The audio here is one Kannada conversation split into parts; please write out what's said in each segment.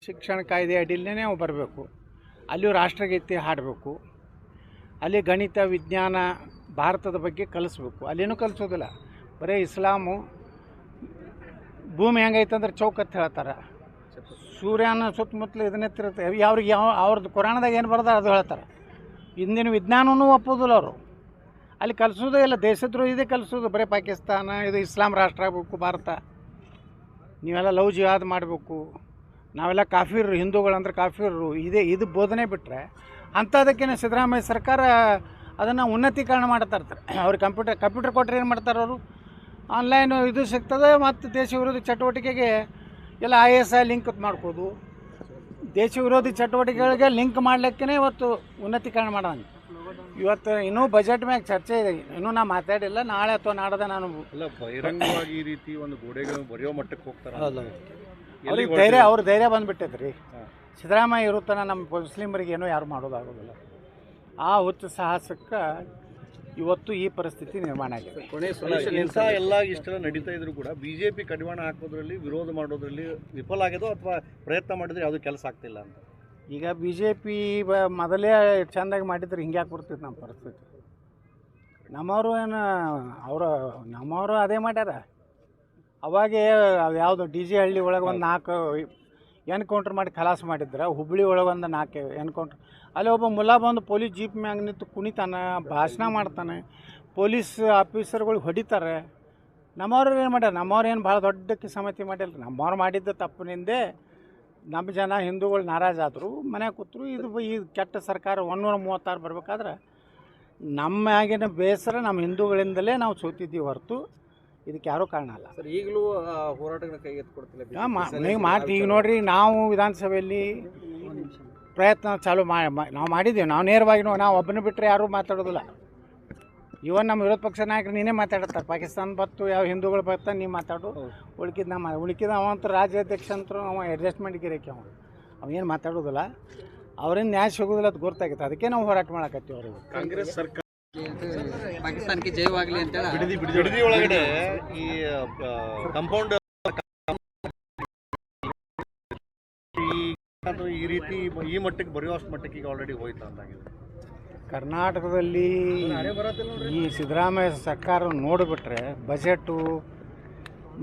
ಶಿಕ್ಷಣ ಕಾಯ್ದೆ ಅಡಿಯಲ್ಲೇ ನಾವು ಬರಬೇಕು. ಅಲ್ಲಿಯೂ ರಾಷ್ಟ್ರಗೀತೆ ಹಾಡಬೇಕು. ಅಲ್ಲಿ ಗಣಿತ ವಿಜ್ಞಾನ ಭಾರತದ ಬಗ್ಗೆ ಕಲಿಸ್ಬೇಕು. ಅಲ್ಲೇನೂ ಕಲಿಸೋದಿಲ್ಲ, ಬರೀ ಇಸ್ಲಾಮು. ಭೂಮಿ ಹೆಂಗೈತಂದ್ರೆ ಚೌಕತ್ತು ಹೇಳ್ತಾರೆ, ಸೂರ್ಯನ ಸುತ್ತಮುತ್ತಲು ಇದನ್ನೇ ತಿರುತ್ತೆ. ಅವ್ರಿಗೆ ಅವ್ರದ್ದು ಕುರಾನದಾಗ ಏನು ಬರ್ದಾರೆ ಅದು ಹೇಳ್ತಾರೆ. ಇಂದಿನ ವಿಜ್ಞಾನವೂ ಒಪ್ಪೋದಿಲ್ಲ ಅವರು. ಅಲ್ಲಿ ಕಲಿಸೋದೇ ಇಲ್ಲ, ದೇಶದ್ರೋಹ ಇದೇ ಕಲಿಸೋದು. ಬರೀ ಪಾಕಿಸ್ತಾನ ಇದು ಇಸ್ಲಾಂ ರಾಷ್ಟ್ರ ಆಗಬೇಕು ಭಾರತ, ನೀವೆಲ್ಲ ಲವ್ ಜಿಹಾದ್ ಮಾಡಬೇಕು, ನಾವೆಲ್ಲ ಕಾಫಿರು, ಹಿಂದೂಗಳಂದ್ರೆ ಕಾಫಿರು, ಇದು ಬೋಧನೆ ಬಿಟ್ಟರೆ ಅಂಥದಕ್ಕೇನೆ ಸಿದ್ದರಾಮಯ್ಯ ಸರ್ಕಾರ ಅದನ್ನು ಉನ್ನತೀಕರಣ ಮಾಡ್ತಾ ಇರ್ತಾರೆ. ಅವ್ರಿಗೆ ಕಂಪ್ಯೂಟರ್ ಕೊಟ್ಟರೆ ಏನು ಮಾಡ್ತಾರೆ ಅವರು, ಆನ್ಲೈನ್ ಇದು ಸಿಗ್ತದೆ. ಮತ್ತು ದೇಶ ವಿರೋಧಿ ಚಟುವಟಿಕೆಗೆ ಎಲ್ಲ IS ಲಿಂಕ್ ಮಾಡ್ಕೋದು. ದೇಶ ವಿರೋಧಿ ಚಟುವಟಿಕೆಗಳಿಗೆ ಲಿಂಕ್ ಮಾಡಲಿಕ್ಕೇ ಇವತ್ತು ಉನ್ನತೀಕರಣ ಮಾಡೋಣ. ಇವತ್ತು ಇನ್ನೂ ಬಜೆಟ್ ಮ್ಯಾಗ ಚರ್ಚೆ ಇದೆ, ಇನ್ನೂ ನಾ ಮಾತಾಡಿಲ್ಲ. ನಾಳೆ ಅಥವಾ ನಾಡ್ದೆ ನಾನು ಬಹಿರಂಗವಾಗಿ ಈ ರೀತಿ ಒಂದು ಗೋಡೆಗಳು ಬರೆಯೋ ಮಟ್ಟಕ್ಕೆ ಹೋಗ್ತಾರೆ. ಅವ್ರ ಧೈರ್ಯ ಬಂದುಬಿಟ್ಟೈತೆ ರೀ. ಸಿದ್ದರಾಮಯ್ಯ ಇರುತ್ತಾನೆ, ನಮ್ಮ ಮುಸ್ಲಿಮರಿಗೆ ಏನೂ ಯಾರು ಮಾಡೋದಾಗೋದಿಲ್ಲ. ಆ ಹುಚ್ಚು ಸಾಹಸಕ್ಕೆ ಇವತ್ತು ಈ ಪರಿಸ್ಥಿತಿ ನಿರ್ಮಾಣ ಆಗಿದೆ. ಇಂಥ ಎಲ್ಲ ಇಷ್ಟೆಲ್ಲ ನಡೀತಾ ಇದ್ರು ಕೂಡ BJP ಕಡಿವಾಣ ಹಾಕೋದ್ರಲ್ಲಿ, ವಿರೋಧ ಮಾಡೋದ್ರಲ್ಲಿ ವಿಫಲ ಆಗ್ಯದೋ ಅಥವಾ ಪ್ರಯತ್ನ ಮಾಡಿದ್ರೆ ಯಾವುದೂ ಕೆಲಸ ಆಗ್ತಿಲ್ಲ ಅಂತ? ಈಗ BJP ಮೊದಲೇ ಚೆಂದಾಗಿ ಮಾಡಿದ್ರೆ ಹಿಂಗೆ ಯಾಕೆ ಬರ್ತಿತ್ತು ನಮ್ಮ ಪರಿಸ್ಥಿತಿ? ನಮ್ಮವರು ನಮ್ಮವರು ಅದೇ ಮಾಡ್ಯಾರ. ಅವಾಗೇ ಯಾವುದು DJ ಹಳ್ಳಿ ಒಳಗೆ ಒಂದು 4 ಎನ್ಕೌಂಟ್ರ್ ಮಾಡಿ ಖಲಾಸ ಮಾಡಿದ್ರೆ, ಹುಬ್ಬಳ್ಳಿ ಒಳಗೆ ಒಂದು 4 ಎನ್ಕೌಂಟ್ರ್. ಅಲ್ಲಿ ಒಬ್ಬ ಮುಲ್ಲಾ ಬಂದು ಪೊಲೀಸ್ ಜೀಪ್ ಮ್ಯಾಗ ನಿಂತು ಕುಣಿತಾನೆ, ಭಾಷಣ ಮಾಡ್ತಾನೆ, ಪೊಲೀಸ್ ಆಫೀಸರ್ಗಳು ಹೊಡಿತಾರೆ. ನಮ್ಮವ್ರು ಏನು ಮಾಡ್ಯಾರ? ನಮ್ಮವ್ರು ಏನು ಭಾಳ ದೊಡ್ಡ ಕಿಸಮತಿ ಮಾಡಿಲ್ಲ. ನಮ್ಮವ್ರು ಮಾಡಿದ್ದ ತಪ್ಪಿನಿಂದೇ ನಮ್ಮ ಜನ ಹಿಂದೂಗಳು ನಾರಾಜಾದರು, ಮನೆ ಕೂತರು. ಈ ಕೆಟ್ಟ ಸರ್ಕಾರ 136 ಬರ್ಬೇಕಾದ್ರೆ ನಮ್ಮ ಆಗಿನ ಬೇಸರ ನಮ್ಮ ಹಿಂದೂಗಳಿಂದಲೇ ನಾವು ಸೋತಿದ್ದೀವಿ ಹೊರತು ಇದಕ್ಕೆ ಯಾರೂ ಕಾರಣ ಅಲ್ಲ. ಸರ್, ಈಗಲೂ ಹೋರಾಟಗಳನ್ನ ಕೈಗೆತ್ತಿಕೊಡ್ತಿಲ್ಲ ಮಾಡ್ತೀವಿ. ಈಗ ನೋಡಿರಿ, ನಾವು ವಿಧಾನಸಭೆಯಲ್ಲಿ ಪ್ರಯತ್ನ ಚಾಲೂ ನಾವು ಮಾಡಿದ್ದೀವಿ. ನಾವು ನೇರವಾಗಿ ನಾವು ಒಬ್ಬನ ಬಿಟ್ಟರೆ ಯಾರೂ ಮಾತಾಡೋದಿಲ್ಲ. ಇವನ್ ನಮ್ಮ ವಿರೋಧ ಪಕ್ಷ ನಾಯಕರು ನೀನೇ ಮಾತಾಡ್ತಾರೆ. ಪಾಕಿಸ್ತಾನ ಬತ್ತು, ಯಾವ ಹಿಂದೂಗಳು ಬರ್ತಾನೆ ನೀ ಮಾತಾಡು, ಉಳ್ಕಿದ ಅವಂತೂ ರಾಜ್ಯಾಧ್ಯಕ್ಷ ಅಂತೂ ಅವ ಅಡ್ಜಸ್ಟ್ಮೆಂಟ್ ಗಿರಕ್ಕೆ ಅವೇನು ಮಾತಾಡೋದಿಲ್ಲ. ಅವ್ರೇನು ನ್ಯಾಯ ಸಿಗೋದಿಲ್ಲ ಅದು ಗೊತ್ತಾಗಿತ್ತು. ಅದಕ್ಕೆ ನಾವು ಹೋರಾಟ ಮಾಡಕತ್ತೀವಿ. ಅವ್ರಿಗೆ ಕಾಂಗ್ರೆಸ್ ಸರ್ಕಾರ ಪಾಕಿಸ್ತಾನಕ್ಕೆ ಜಯವಾಗಲಿ ಅಂತೇಳಿ ಬಿಡದಿ ಒಳಗಡೆ ಈ ಕಾಂಪೌಂಡ್ ಈ ರೀತಿ ಈ ಮಟ್ಟಕ್ಕೆ ಬರೆಯುವಷ್ಟು ಮಟ್ಟಕ್ಕೆ ಈಗ ಆಲ್ರೆಡಿ ಹೋಯ್ತು ಅಂತಾಗಿದೆ. ಕರ್ನಾಟಕದಲ್ಲಿ ಈ ಸಿದ್ದರಾಮಯ್ಯ ಸರ್ಕಾರ ನೋಡಿಬಿಟ್ರೆ ಬಜೆಟು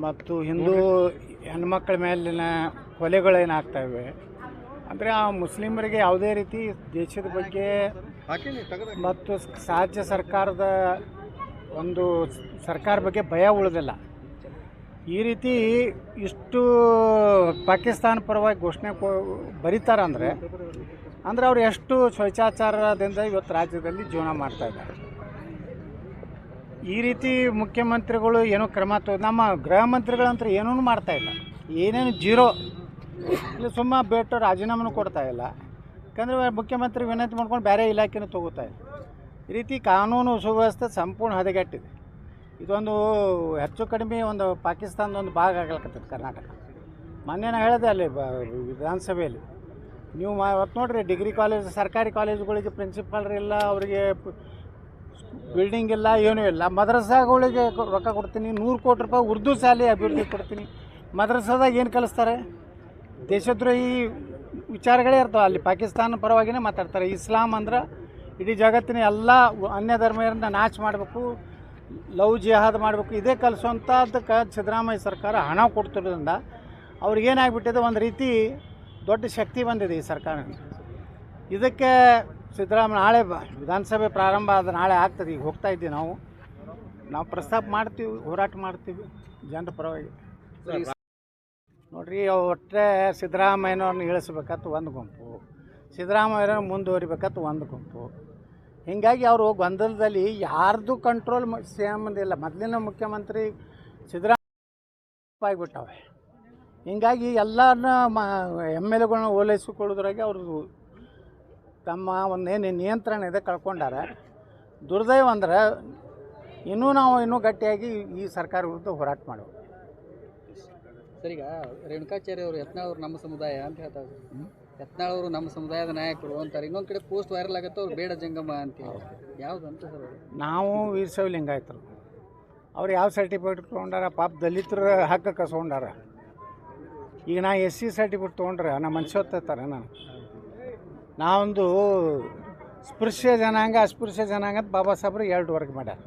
ಮತ್ತು ಹಿಂದೂ ಹೆಣ್ಮಕ್ಳ ಮೇಲಿನ ಕೊಲೆಗಳೇನಾಗ್ತವೆ ಅಂದರೆ ಆ ಮುಸ್ಲಿಮರಿಗೆ ಯಾವುದೇ ರೀತಿ ದೇಶದ ಬಗ್ಗೆ ಮತ್ತು ರಾಜ್ಯ ಸರ್ಕಾರದ ಒಂದು ಸರ್ಕಾರ ಬಗ್ಗೆ ಭಯ ಉಳಿದಿಲ್ಲ. ಈ ರೀತಿ ಇಷ್ಟು ಪಾಕಿಸ್ತಾನ ಪರವಾಗಿ ಘೋಷಣೆ ಬರೀತಾರಂದರೆ ಅವ್ರು ಎಷ್ಟು ಸ್ವೈಚ್ಛಾಚಾರದಿಂದ ಇವತ್ತು ರಾಜ್ಯದಲ್ಲಿ ಜೀವನ ಮಾಡ್ತಾಯಿದ್ದಾರೆ. ಈ ರೀತಿ ಮುಖ್ಯಮಂತ್ರಿಗಳು ಏನೋ ಕ್ರಮ ನಮ್ಮ ಗೃಹ ಮಂತ್ರಿಗಳಂತೂ ಏನೂ ಮಾಡ್ತಾಯಿಲ್ಲ, ಏನೇನು ಜೀರೋ. ಇಲ್ಲಿ ಸುಮ್ಮ ಬಿಟ್ಟು ರಾಜೀನಾಮೆನೂ ಕೊಡ್ತಾಯಿಲ್ಲ. ಯಾಕಂದರೆ ಮುಖ್ಯಮಂತ್ರಿ ವಿನಂತಿ ಮಾಡ್ಕೊಂಡು ಬೇರೆ ಇಲಾಖೆನೂ ತೊಗೋತಾಯಿಲ್ಲ. ಈ ರೀತಿ ಕಾನೂನು ಸುವ್ಯವಸ್ಥೆ ಸಂಪೂರ್ಣ ಹದಗೆಟ್ಟಿದೆ. ಇದೊಂದು ಹೆಚ್ಚು ಕಡಿಮೆ ಒಂದು ಪಾಕಿಸ್ತಾನದ ಒಂದು ಭಾಗ ಆಗ್ಲಿಕ್ಕತ್ತದ ಕರ್ನಾಟಕ. ಮೊನ್ನೆ ನಾನು ಹೇಳಿದೆ ಅಲ್ಲಿ ವಿಧಾನಸಭೆಯಲ್ಲಿ, ನೀವು ಇವತ್ತು ನೋಡಿರಿ ಡಿಗ್ರಿ ಕಾಲೇಜ್ ಸರ್ಕಾರಿ ಕಾಲೇಜುಗಳಿಗೆ ಪ್ರಿನ್ಸಿಪಾಲ್ರಿಲ್ಲ, ಅವರಿಗೆ ಬಿಲ್ಡಿಂಗ್ ಇಲ್ಲ, ಏನೂ ಇಲ್ಲ. ಮದ್ರಸಾಗಳಿಗೆ ರೊಕ್ಕ ಕೊಡ್ತೀನಿ, 100 ಕೋಟಿ ರೂಪಾಯಿ ಉರ್ದು ಶಾಲೆ ಅಭಿವೃದ್ಧಿ ಕೊಡ್ತೀನಿ. ಮದ್ರಸಾದಾಗ ಏನು ಕಲಿಸ್ತಾರೆ? ದೇಶದ್ರೋಹಿ ವಿಚಾರಗಳೇ ಇರ್ತವೆ. ಅಲ್ಲಿ ಪಾಕಿಸ್ತಾನ ಪರವಾಗಿಯೇ ಮಾತಾಡ್ತಾರೆ. ಇಸ್ಲಾಂ ಅಂದ್ರೆ ಇಡೀ ಜಗತ್ತಿನ ಎಲ್ಲ ಅನ್ಯ ಧರ್ಮೀಯರನ್ನ ನಾಶ ಮಾಡಬೇಕು, ಲವ್ ಜಿಹಾದ್ ಮಾಡಬೇಕು, ಇದೇ ಕಲಿಸುವಂಥದ್ದಕ್ಕೆ ಸಿದ್ದರಾಮಯ್ಯ ಸರ್ಕಾರ ಹಣ ಕೊಡ್ತಿರೋದ್ರಿಂದ ಅವ್ರಿಗೇನಾಗ್ಬಿಟ್ಟಿದೆ, ಒಂದು ರೀತಿ ದೊಡ್ಡ ಶಕ್ತಿ ಬಂದಿದೆ ಈ ಸರ್ಕಾರ. ಇದಕ್ಕೆ ಸಿದ್ದರಾಮಯ್ಯ ನಾಳೆ ವಿಧಾನಸಭೆ ಪ್ರಾರಂಭ ಆದ ನಾಳೆ ಆಗ್ತದೆ. ಈಗ ಹೋಗ್ತಾ ಇದ್ದೀವಿ ನಾವು ಪ್ರಸ್ತಾಪ ಮಾಡ್ತೀವಿ, ಹೋರಾಟ ಮಾಡ್ತೀವಿ ಜನರ ಪರವಾಗಿ. ನೋಡ್ರಿ, ಒಟ್ಟೆ ಸಿದ್ದರಾಮಯ್ಯನವ್ರನ್ನ ಇಳಿಸ್ಬೇಕತ್ತು ಒಂದು ಗುಂಪು, ಸಿದ್ದರಾಮಯ್ಯವ್ರನ್ನ ಮುಂದುವರಿಬೇಕತ್ತು ಒಂದು ಗುಂಪು. ಹೀಗಾಗಿ ಅವರು ಗೊಂದಲದಲ್ಲಿ ಯಾರ್ದು ಕಂಟ್ರೋಲ್ ಸಂಬಂಧಿಲ್ಲ. ಮೊದಲಿನ ಮುಖ್ಯಮಂತ್ರಿ ಸಿದ್ದರಾಮಯ್ಯ ಆಗಿಬಿಟ್ಟವೆ. ಹೀಗಾಗಿ ಎಲ್ಲರನ್ನ MLAಗಳನ್ನ ಓಲೈಸಿಕೊಳ್ಳೋದ್ರಾಗೆ ಅವ್ರದ್ದು ತಮ್ಮ ಒಂದೇನು ನಿಯಂತ್ರಣ ಇದೆ ಕಳ್ಕೊಂಡಾರೆ. ದುರ್ದೈವ ಅಂದ್ರೆ ನಾವು ಗಟ್ಟಿಯಾಗಿ ಈ ಸರ್ಕಾರ ವಿರುದ್ಧ ಹೋರಾಟ ಮಾಡೋದು. ಸರ್, ಈಗ ರೇಣುಕಾಚಾರ್ಯ ಅವರು ಯತ್ನಾಳ್ ಅವರು ನಮ್ಮ ಸಮುದಾಯ ಅಂತ ಹೇಳ್ತಾರೆ. ಯತ್ನಾಳ್ ಅವರು ನಮ್ಮ ಸಮುದಾಯದ ನಾಯಕರು ಅಂತಾರೆ. ಇನ್ನೊಂದು ಕಡೆ ಪೋಸ್ಟ್ ವೈರಲ್ ಆಗುತ್ತೆ, ಅವ್ರು ಬೇಡ ಜಂಗಮ ಅಂತ. ಯಾವುದು ಅಂತ ಸರ್? ನಾವು ವೀರಶೈವ ಲಿಂಗಾಯತರು. ಅವ್ರು ಯಾವ ಸರ್ಟಿಫಿಕೇಟ್ ತೊಗೊಂಡಾರ? ಪಾಪ ದಲಿತರ ಹಕ್ಕು ಕಸ್ಕೊಂಡಾರ. ಈಗ ನಾ SC ಸರ್ಟಿಫಿಕೇಟ್ ತೊಗೊಂಡ್ರೆ ನಮ್ಮ ಮನುಷ್ಯ ಹೊತ್ತಾರ ನಾವೊಂದು ಸ್ಪೃಶ್ಯ ಜನಾಂಗ ಅಸ್ಪೃಶ್ಯ ಜನಾಂಗ ಅಂತ ಬಾಬಾ ಸಾಹೇಬ್ರು 2 ವರ್ಗ ಮಾಡ್ಯಾರ.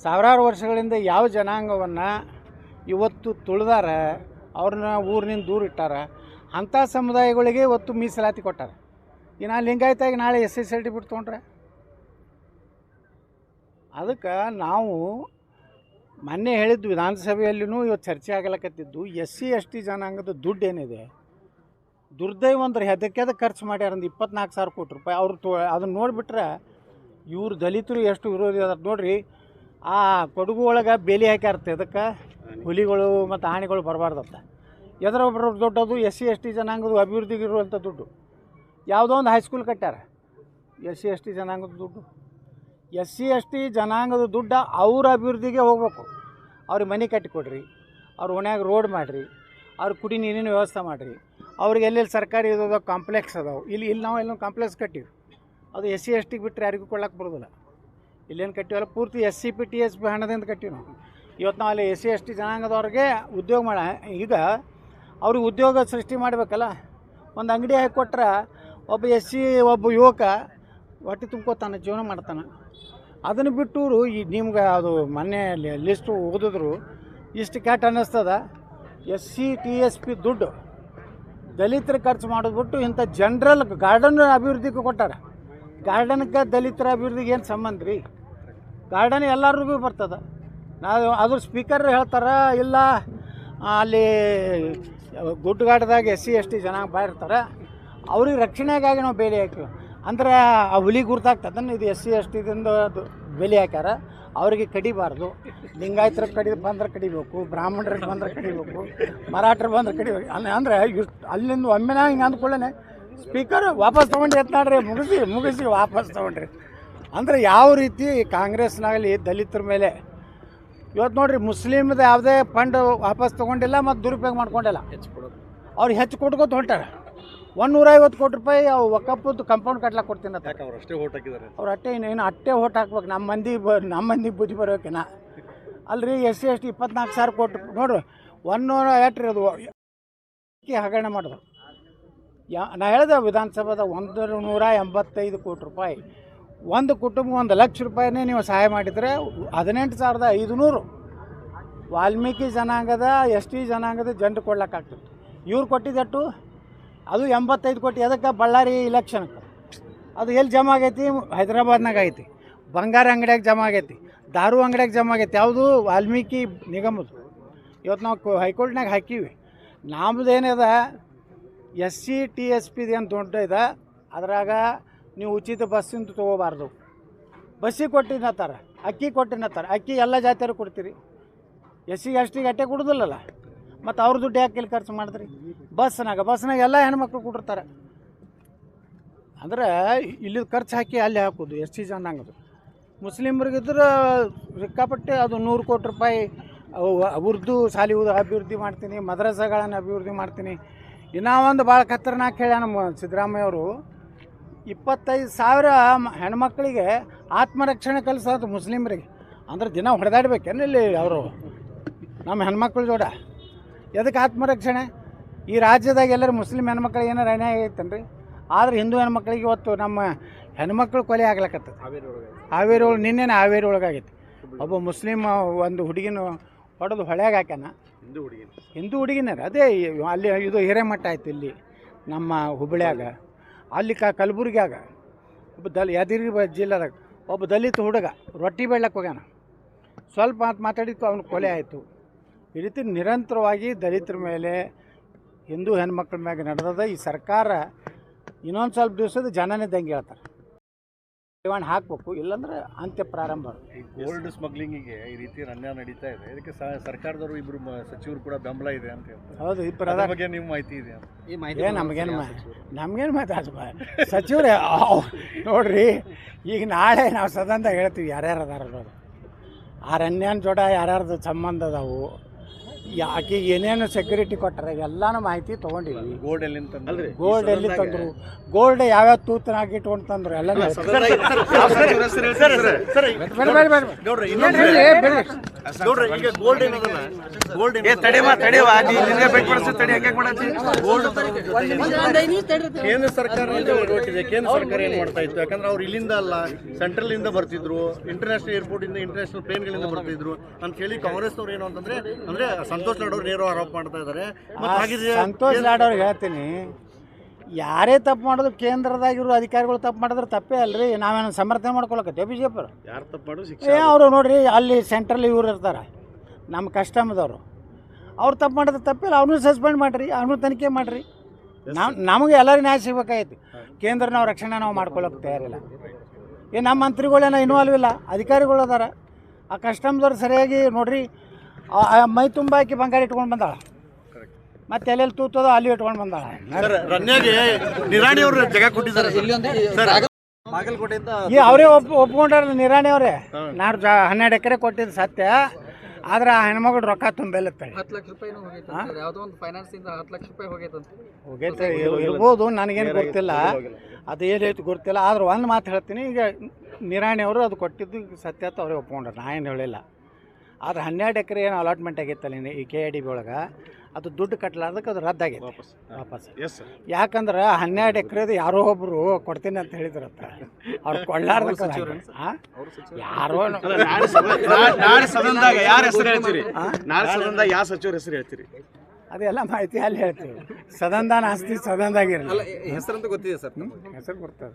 ಸಾವಿರಾರು ವರ್ಷಗಳಿಂದ ಯಾವ ಜನಾಂಗವನ್ನು ಇವತ್ತು ತುಳಿದಾರ, ಅವ್ರನ್ನ ಊರಿನಿಂದ ದೂರ ಇಟ್ಟಾರ, ಅಂಥ ಸಮುದಾಯಗಳಿಗೆ ಇವತ್ತು ಮೀಸಲಾತಿ ಕೊಟ್ಟಾರ. ಈಗ ನಾ ಲಿಂಗಾಯತಾಗಿ ನಾಳೆ SC ಸರ್ಟಿಫಿಕೇಟ್ ತೊಗೊಂಡ್ರೆ ಅದಕ್ಕೆ ನಾವು ಮೊನ್ನೆ ಹೇಳಿದ್ದು ವಿಧಾನಸಭೆಯಲ್ಲಿನೂ ಇವತ್ತು ಚರ್ಚೆ ಆಗಲಕತ್ತಿದ್ದು SC ST ಜನಾಂಗದ ದುಡ್ಡು ಏನಿದೆ, ದುರ್ದೈವ ಅಂದ್ರೆ ಅದಕ್ಕೆ ಖರ್ಚು ಮಾಡ್ಯಾರ ಒಂದು 24,000 ಕೋಟಿ ರೂಪಾಯಿ. ಅವ್ರು ಅದನ್ನು ನೋಡಿಬಿಟ್ರೆ ಇವ್ರು ದಲಿತರು ಎಷ್ಟು ವಿರೋಧಿ ಅದಾರ ನೋಡ್ರಿ. ಆ ಕೊಡಗು ಒಳಗೆ ಬೇಲಿ ಹಾಕ್ಯಾರತ್ತೆ, ಅದಕ್ಕೆ ಹುಲಿಗಳು ಮತ್ತು ಆನೆಗಳು ಬರಬಾರ್ದತ್ತ. ಎದರ ಒಬ್ಬರು ದೊಡ್ಡದು SC ST ಜನಾಂಗದ ಅಭಿವೃದ್ಧಿಗೆ ಇರುವಂಥ ದುಡ್ಡು. ಯಾವುದೋ ಒಂದು ಹೈಸ್ಕೂಲ್ ಕಟ್ಟಾರ, SC ST ಜನಾಂಗದ ದುಡ್ಡು. SC ST ಜನಾಂಗದ ದುಡ್ಡು ಅವ್ರ ಅಭಿವೃದ್ಧಿಗೆ ಹೋಗ್ಬೇಕು. ಅವ್ರಿಗೆ ಮನೆ ಕಟ್ಟಿಕೊಡ್ರಿ, ಅವ್ರ ಓಣ್ಯಾಗ ರೋಡ್ ಮಾಡಿರಿ, ಅವ್ರಿಗೆ ಕುಡಿ ನೀರಿನ ವ್ಯವಸ್ಥೆ ಮಾಡಿರಿ, ಅವ್ರಿಗೆ ಎಲ್ಲೆಲ್ಲಿ ಸರ್ಕಾರಿ ಇರೋದು ಕಾಂಪ್ಲೆಕ್ಸ್ ಅದಾವೆ. ಇಲ್ಲಿ ನಾವು ಎಲ್ಲೊಂದು ಕಾಂಪ್ಲೆಕ್ಸ್ ಕಟ್ಟಿವಿ, ಅದು SC ST ಬಿಟ್ಟರೆ ಯಾರಿಗೂ ಕೊಡಕ್ಕೆ ಬರೋದಿಲ್ಲ. ಇಲ್ಲೇನು ಕಟ್ಟಿವಲ್ಲ, ಪೂರ್ತಿ SCP TSP ಹಣದಿಂದ ಕಟ್ಟಿವಿ ನಾವು. ಇವತ್ತು ನಾವು ಅಲ್ಲಿ SC ST ಜನಾಂಗದವ್ರಿಗೆ ಉದ್ಯೋಗ ಮಾಡ, ಈಗ ಅವ್ರಿಗೆ ಉದ್ಯೋಗ ಸೃಷ್ಟಿ ಮಾಡಬೇಕಲ್ಲ. ಒಂದು ಅಂಗಡಿ ಹಾಕಿಕೊಟ್ರೆ ಒಬ್ಬ SC ಒಬ್ಬ ಯುವಕ ಹೊಟ್ಟೆ ತುಂಬ್ಕೋತಾನೆ, ಜೀವನ ಮಾಡ್ತಾನೆ. ಅದನ್ನು ಬಿಟ್ಟು ಈ ನಿಮ್ಗೆ ಅದು ಮೊನ್ನೆ ಲಿಸ್ಟು ಓದಿದ್ರು ಇಷ್ಟು ಕ್ಯಾಟ್ ಅನ್ನಿಸ್ತದ. SC TSP ದುಡ್ಡು ದಲಿತರ ಖರ್ಚು ಮಾಡೋದು ಬಿಟ್ಟು ಇಂಥ ಜನರಲ್ ಗಾರ್ಡನ್ ಅಭಿವೃದ್ಧಿಗೆ ಕೊಟ್ಟಾರ. ಗಾರ್ಡನ್ಗೆ ದಲಿತರ ಅಭಿವೃದ್ಧಿಗೆ ಏನು ಸಂಬಂಧ ರೀ? ಗಾರ್ಡನ್ ಎಲ್ಲರಿಗೂ ಬರ್ತದೆ. ನಾವು ಅದ್ರ ಸ್ಪೀಕರ್ ಹೇಳ್ತಾರೆ, ಇಲ್ಲ ಅಲ್ಲಿ ಗುಡ್ಡಗಾಡ್ದಾಗ SC ST ಜನಾಂಗ ಬಾಯಿರ್ತಾರೆ, ಅವ್ರಿಗೆ ರಕ್ಷಣೆಗಾಗಿ ನಾವು ಬೇಲಿ ಹಾಕಿವಿ ಅಂದ್ರೆ ಆ ಹುಲಿ ಗುರ್ತಾಗ್ತದನ್ನು. ಇದು SC ST ದಿಂದ ಅದು ಬೇಲಿ ಹಾಕ್ಯಾರ, ಅವರಿಗೆ ಕಡಿಬಾರ್ದು. ಲಿಂಗಾಯತರಿಗೆ ಬಂದ್ರೆ ಕಡಿಬೇಕು, ಬ್ರಾಹ್ಮಣರಿಗೆ ಬಂದ್ರೆ ಕಡಿಬೇಕು, ಮರಾಠರು ಬಂದ್ರೆ ಕಡಿಬೇಕು ಅಂದರೆ ಅಲ್ಲಿಂದ ಒಮ್ಮೆನ ಹಿಂಗೆ ಅಂದ್ಕೊಳ್ಳೇ ಸ್ಪೀಕರ್ ವಾಪಸ್ ತೊಗೊಂಡು ಎತ್ನಾಡ್ರಿ, ಮುಗಿಸಿ ವಾಪಸ್ ತೊಗೊಂಡ್ರಿ. ಅಂದರೆ ಯಾವ ರೀತಿ ಕಾಂಗ್ರೆಸ್ನಾಗಲಿ ದಲಿತರ ಮೇಲೆ ಇವತ್ತು ನೋಡಿರಿ, ಮುಸ್ಲಿಮ್ದು ಯಾವುದೇ ಫಂಡ್ ವಾಪಸ್ ತೊಗೊಂಡಿಲ್ಲ ಮತ್ತು ದುರುಪಯೋಗ ಮಾಡ್ಕೊಂಡಿಲ್ಲ. ಅವ್ರಿಗೆ ಹೆಚ್ಚು ಕೊಟ್ಕೋತ ಹೊಂಟಾರ. 150 ಕೋಟಿ ರೂಪಾಯಿ ವಕಫದ್ದು ಕಂಪೌಂಡ್ ಕಟ್ಲಾಕ್ ಕೊಡ್ತೀನಿ ಅಂತ. ಅವ್ರು ಅಷ್ಟೇ ಓಟ್ ಹಾಕಿದ್ದಾರೆ. ಅವ್ರು ಇನ್ನು ಅಟ್ಟೆ ಓಟ್ ಹಾಕ್ಬೇಕು. ನಮ್ಮ ಮಂದಿ ಬುದ್ಧಿ ಬರೋಕಿನ ಅಲ್ರಿ. SC ST 24,000 ಕೋಟಿ ನೋಡ್ರಿ, 100 ಅದು ಹಗರಣ ಮಾಡಿದ್ರು. ನಾ ಹೇಳಿದೆ ವಿಧಾನಸಭಾದ 185 ಕೋಟಿ ರೂಪಾಯಿ ಒಂದು ಕುಟುಂಬ 1 ಲಕ್ಷ ರೂಪಾಯಿನೇ ನೀವು ಸಹಾಯ ಮಾಡಿದರೆ 18,500 ವಾಲ್ಮೀಕಿ ಜನಾಂಗದ ST ಜನಾಂಗದ ಜನರು ಕೊಡ್ಲಿಕ್ಕಾಗ್ತದೆ. ಇವ್ರು ಕೊಟ್ಟಿದ್ದಟ್ಟು ಅದು 85 ಕೋಟಿ. ಅದಕ್ಕೆ ಬಳ್ಳಾರಿ ಇಲೆಕ್ಷನ್ಗೆ ಅದು ಎಲ್ಲಿ ಜಮಾ ಆಗೈತಿ? ಹೈದರಾಬಾದ್ನಾಗ ಐತಿ. ಬಂಗಾರ ಅಂಗಡಿಯಾಗ ಜಮಾ ಆಗೈತಿ, ದಾರು ಅಂಗಡಿಯಾಗ ಜಮಾ ಆಗೈತಿ. ಯಾವುದು? ವಾಲ್ಮೀಕಿ ನಿಗಮದ್ದು. ಇವತ್ತು ನಾವು ಹೈಕೋರ್ಟ್ನಾಗ ಹಾಕೀವಿ. ನಮ್ಮದೇನಿದೆ SC TSP ಏನು ದೊಡ್ಡ ಇದೆ, ಅದ್ರಾಗ ನೀವು ಉಚಿತ ಬಸ್ಸಿಂದ ತೊಗೋಬಾರ್ದು. ಬಸ್ಸಿಗೆ ಕೊಟ್ಟಿನತ್ತಾರ, ಅಕ್ಕಿ ಕೊಟ್ಟಿನತ್ತಾರ. ಅಕ್ಕಿ ಎಲ್ಲ ಜಾತಿಯರು ಕೊಡ್ತೀರಿ, SC ST ಅಟ್ಟೆ ಕೊಡೋದಿಲ್ಲಲ್ಲ. ಮತ್ತು ಅವ್ರ ದುಡ್ಡು ಯಾಕೆ ಇಲ್ಲಿ ಖರ್ಚು ಮಾಡಿದ್ರಿ? ಬಸ್ನಾಗ ಎಲ್ಲ ಹೆಣ್ಮಕ್ಳು ಕೊಟ್ಟಿರ್ತಾರೆ. ಅಂದ್ರೆ ಇಲ್ಲಿ ಖರ್ಚು ಹಾಕಿ ಅಲ್ಲಿ ಹಾಕೋದು SC ಜನಾಂಗದು. ಮುಸ್ಲಿಮ್ರಿಗಿದ್ರೆ ಸಿಕ್ಕಾಪಟ್ಟೆ ಅದು 100 ಕೋಟಿ ರೂಪಾಯಿ ಉರ್ದು ಶಾಲೆ ಅಭಿವೃದ್ಧಿ ಮಾಡ್ತೀನಿ, ಮದ್ರಸಾಗಳನ್ನು ಅಭಿವೃದ್ಧಿ ಮಾಡ್ತೀನಿ. ಇನ್ನೂ ಒಂದು ಭಾಳ ಖತರ್ನಾಕ್ ಹೇಳ್ಯಾನ ನಮ್ಮ ಸಿದ್ದರಾಮಯ್ಯ ಅವರು. 25,000 ಹೆಣ್ಮಕ್ಳಿಗೆ ಆತ್ಮರಕ್ಷಣೆ ಕಲಿಸೋದು ಮುಸ್ಲಿಮ್ರಿಗೆ. ಅಂದ್ರೆ ದಿನ ಹೊಡೆದಾಡ್ಬೇಕೇನು ಇಲ್ಲಿ ಅವರು ನಮ್ಮ ಹೆಣ್ಮಕ್ಳ ಜೋಡ? ಎದಕ್ಕೆ ಆತ್ಮರಕ್ಷಣೆ? ಈ ರಾಜ್ಯದಾಗ ಎಲ್ಲರೂ ಮುಸ್ಲಿಮ್ ಹೆಣ್ಮಕ್ಳಿಗೆ ಏನಾರು ಅನ್ಯಾಯ ಆಗೈತೇನ್ರಿ? ಆದರೆ ಹಿಂದೂ ಹೆಣ್ಮಕ್ಳಿಗೆ ಇವತ್ತು ನಮ್ಮ ಹೆಣ್ಮಕ್ಳು ಕೊಲೆ ಆಗ್ಲಕತ್ತದ. ಹಾವೇರಿ ಒಳಗೆ ನಿನ್ನೆನೇ ಹಾವೇರಿ ಒಳಗಾಗೈತಿ. ಒಬ್ಬ ಮುಸ್ಲಿಮ್ ಒಂದು ಹುಡುಗಿನ ಹೊಡೆದು ಹೊಳ್ಯಾಗ ಹಾಕ್ಯಾನ. ಹಿಂದೂ ಹುಡುಗಿನಾರ ಅದೇ ಅಲ್ಲಿ ಇದು ಹಿರೇಮಠ ಆಯ್ತು ಇಲ್ಲಿ ನಮ್ಮ ಹುಬ್ಬಳ್ಳಿಯಾಗ. ಅಲ್ಲಿ ಕಲಬುರ್ಗಿಯಾಗ ಒಬ್ಬ ಯಾದಗಿರಿ ಜಿಲ್ಲೆದಾಗ ಒಬ್ಬ ದಲಿತ ಹುಡುಗ ರೊಟ್ಟಿ ಬೆಳ್ಳಕ್ಕೆ ಹೋಗ್ಯಾನ. ಸ್ವಲ್ಪ ಅಂತ ಮಾತಾಡಿದ್ದು ಅವನು ಕೊಲೆ ಆಯಿತು. ಈ ರೀತಿ ನಿರಂತರವಾಗಿ ದಲಿತರ ಮೇಲೆ, ಹಿಂದೂ ಹೆಣ್ಮಕ್ಳ ಮ್ಯಾಗೆ ನಡೆದದ. ಈ ಸರ್ಕಾರ ಇನ್ನೊಂದು ಸ್ವಲ್ಪ ದಿವಸದ ಜನನೇ ದಂಗೆ ಹೇಳ್ತಾರೆ, ಠೇವಣಿ ಹಾಕಬೇಕು, ಇಲ್ಲಾಂದ್ರೆ ಅಂತ್ಯ ಪ್ರಾರಂಭ. ಈ ಗೋಲ್ಡ್ ಸ್ಮಗ್ಲಿಂಗಿಗೆ ಈ ರೀತಿ ಅನ್ಯಾಯ ನಡೀತಾ ಇದೆ. ಇದಕ್ಕೆ ಸರ್ಕಾರದವರು ಇಬ್ಬರು ಸಚಿವರು ಕೂಡ ಬೆಂಬಲ ಇದೆ ಅಂತ ಹೇಳ್ತಾರೆ. ಹೌದು, ಇಬ್ಬರ ಬಗ್ಗೆ ನಿಮ್ಮ ಮಾಹಿತಿ ಇದೆ? ನಮಗೇನು ಮಾತಾಡ ಸಚಿವರೇ ನೋಡ್ರಿ. ಈಗ ನಾಳೆ ನಾವು ಸದನದಾಗ ಹೇಳ್ತೀವಿ ಯಾರ್ಯಾರು ಅದಾರ ಅನ್ನೋದು. ಆ ಅನ್ಯಾನ ಜೋಡ ಯಾರ್ಯಾರ್ದು ಸಂಬಂಧ ಅದಾವು, ಆಕೆ ಏನೇನು ಸೆಕ್ಯೂರಿಟಿ ಕೊಟ್ಟಾರೆ ಎಲ್ಲಾನು ಮಾಹಿತಿ ತೊಗೊಂಡಿವಿ. ಗೋಲ್ಡ್ ಎಲ್ಲಿಂದ ತಂದ್ರಿ? ಗೋಲ್ಡ್ ಎಲ್ಲಿ ತಂದರು, ಗೋಲ್ಡ್ ಯಾವ್ಯಾವ ತೂತನಾಗಿ ಇಟ್ಕೊಂಡು ತಂದ್ರು ಎಲ್ಲ ಈಗ ಗೋಲ್ಡ್ ಏನದಲ್ಲ, ಗೋಲ್ಡ್ ಕೇಂದ್ರ ಸರ್ಕಾರದಿಂದ ಹೊರಟಿದೆ. ಕೇಂದ್ರ ಸರ್ಕಾರ ಏನ್ ಮಾಡ್ತಾ ಇತ್ತು? ಯಾಕಂದ್ರೆ ಅವ್ರು ಇಲ್ಲಿಂದ ಅಲ್ಲ, ಸೆಂಟ್ರಲ್ ಇಂದ ಬರ್ತಿದ್ರು, ಇಂಟರ್ನ್ಯಾಷನಲ್ ಏರ್ಪೋರ್ಟ್ ಇಂದ ಇಂಟರ್ನ್ಯಾಷನಲ್ ಪ್ಲೇನ್ಗಳಿಂದ ಬರ್ತಿದ್ರು ಅಂತ ಹೇಳಿ ಕಾಂಗ್ರೆಸ್ನವ್ರು ಏನು ಅಂತಂದ್ರೆ ಅಂದ್ರೆ ಸಂತೋಷ್ ಲಾಡ್ ಅವ್ರು ನೇರ ಆರೋಪ ಮಾಡ್ತಾ ಇದ್ದಾರೆ. ಸಂತೋಷ್ ಲಾಡ್ ಅವ್ರಿಗೆ ಹೇಳ್ತೀನಿ, ಯಾರೇ ತಪ್ಪು ಮಾಡೋದು ಕೇಂದ್ರದಾಗಿರೋ ಅಧಿಕಾರಿಗಳು ತಪ್ಪು ಮಾಡಿದ್ರೆ ತಪ್ಪೇ ಅಲ್ರಿ. ನಾವೇನು ಸಮರ್ಥನೆ ಮಾಡ್ಕೊಳಕತ್ತೇವೆ ಬಿ ಜೆ ಪಿ ಯಾರು ತಪ್ಪು ಮಾಡೋದು ಅವರು ನೋಡ್ರಿ, ಅಲ್ಲಿ ಸೆಂಟ್ರಲ್ ಇವ್ರು ಇರ್ತಾರೆ ನಮ್ಮ ಕಸ್ಟಮ್ದವರು, ಅವ್ರು ತಪ್ಪು ಮಾಡಿದ್ರೆ ತಪ್ಪಿಲ್ಲ, ಅವ್ರನ್ನೂ ಸಸ್ಪೆಂಡ್ ಮಾಡಿರಿ, ಅವ್ರನ್ನೂ ತನಿಖೆ ಮಾಡಿರಿ. ನಮಗೆ ಎಲ್ಲರಿಗೂ ನ್ಯಾಯ ಸಿಗ್ಬೇಕಾಯ್ತು. ಕೇಂದ್ರ ನಾವು ರಕ್ಷಣೆ ನಾವು ಮಾಡ್ಕೊಳ್ಳೋಕೆ ತಯಾರಿಲ್ಲ. ನಮ್ಮ ಮಂತ್ರಿಗಳೇನೋ ಇನ್ವಾಲ್ವ್ ಇಲ್ಲ, ಅಧಿಕಾರಿಗಳು ಅದಾರ. ಆ ಕಸ್ಟಮ್ದವ್ರು ಸರಿಯಾಗಿ ನೋಡ್ರಿ, ಮೈ ತುಂಬ ಹಾಕಿ ಬಂಗಾರ ಇಟ್ಕೊಂಡು ಬಂದಾಳ, ಮತ್ತೆ ಎಲ್ಲೆಲ್ಲಿ ತೂತದೋ ಅಲ್ಲಿ ಇಟ್ಕೊಂಡು ಬಂದಾಳ. ರನ್ಯಾಗೆ ನಿರಾಣಿ ಅವರು ಜಾಗ ಕೊಟ್ಟಿದ್ದಾರೆ. ಅವರೇ ಒಪ್ಕೊಂಡ್ರ ನಿರಾಣಿ ಅವರೇ. ನಾನು 12 ಎಕರೆ ಕೊಟ್ಟಿದ್ದು ಸತ್ಯ, ಆದ್ರೆ ಆ ಹೆಣ್ಮಗಳು ರೊಕ್ಕ ತುಂಬೆಲ್ಲತ್ತಾಳೆ. 10 ಲಕ್ಷ ರೂಪಾಯಿನೂ ಹೋಗೈತೆ, ಯಾವುದೋ ಒಂದು ಫೈನಾನ್ಸ್ ಇಂದ 10 ಲಕ್ಷ ರೂಪಾಯಿ ಹೋಗೈತೆ ಇರ್ಬೋದು, ನನಗೇನು ಗೊತ್ತಿಲ್ಲ, ಅದು ಏನೈತಿ ಗೊತ್ತಿಲ್ಲ. ಆದ್ರೆ ಒಂದು ಮಾತು ಹೇಳ್ತೀನಿ, ಈಗ ನಿರಾಣಿ ಅವರು ಅದು ಕೊಟ್ಟಿದ್ದು ಸತ್ಯ ಅಂತ ಅವರೇ ಒಪ್ಕೊಂಡ್ರೆ, ನಾ ಏನು ಹೇಳಿಲ್ಲ. ಆದ್ರೆ 12 ಎಕರೆ ಏನು ಅಲಾಟ್ಮೆಂಟ್ ಆಗೈತಲ್ಲ ಈ KIDB ಒಳಗೆ, ಅದು ದುಡ್ಡು ಕಟ್ಟಲಾರ್ದಕ್ಕೆ ಅದು ರದ್ದಾಗೈತೆ ವಾಪಸ್. ಯಾಕಂದ್ರೆ 12 ಎಕರೆದು ಯಾರೋ ಒಬ್ರು ಕೊಡ್ತೀನಿ ಅಂತ ಹೇಳಿದ್ರತ್ತ, ಅವ್ರು ಕೊಳ್ಳಾರ್ದಕ್ಕೆ ಯಾರೋ ಅದೆಲ್ಲ ಮಾಹಿತಿ ಅಲ್ಲಿ ಹೇಳ್ತೀವಿ. ಸದನದಾನ ಆಸ್ತಿ ಸದನದಾಗಿರಲಿ, ಹೆಸರಂತ ಗೊತ್ತಿದೆ ಸರ್, ಹೆಸರು ಬರ್ತದೆ.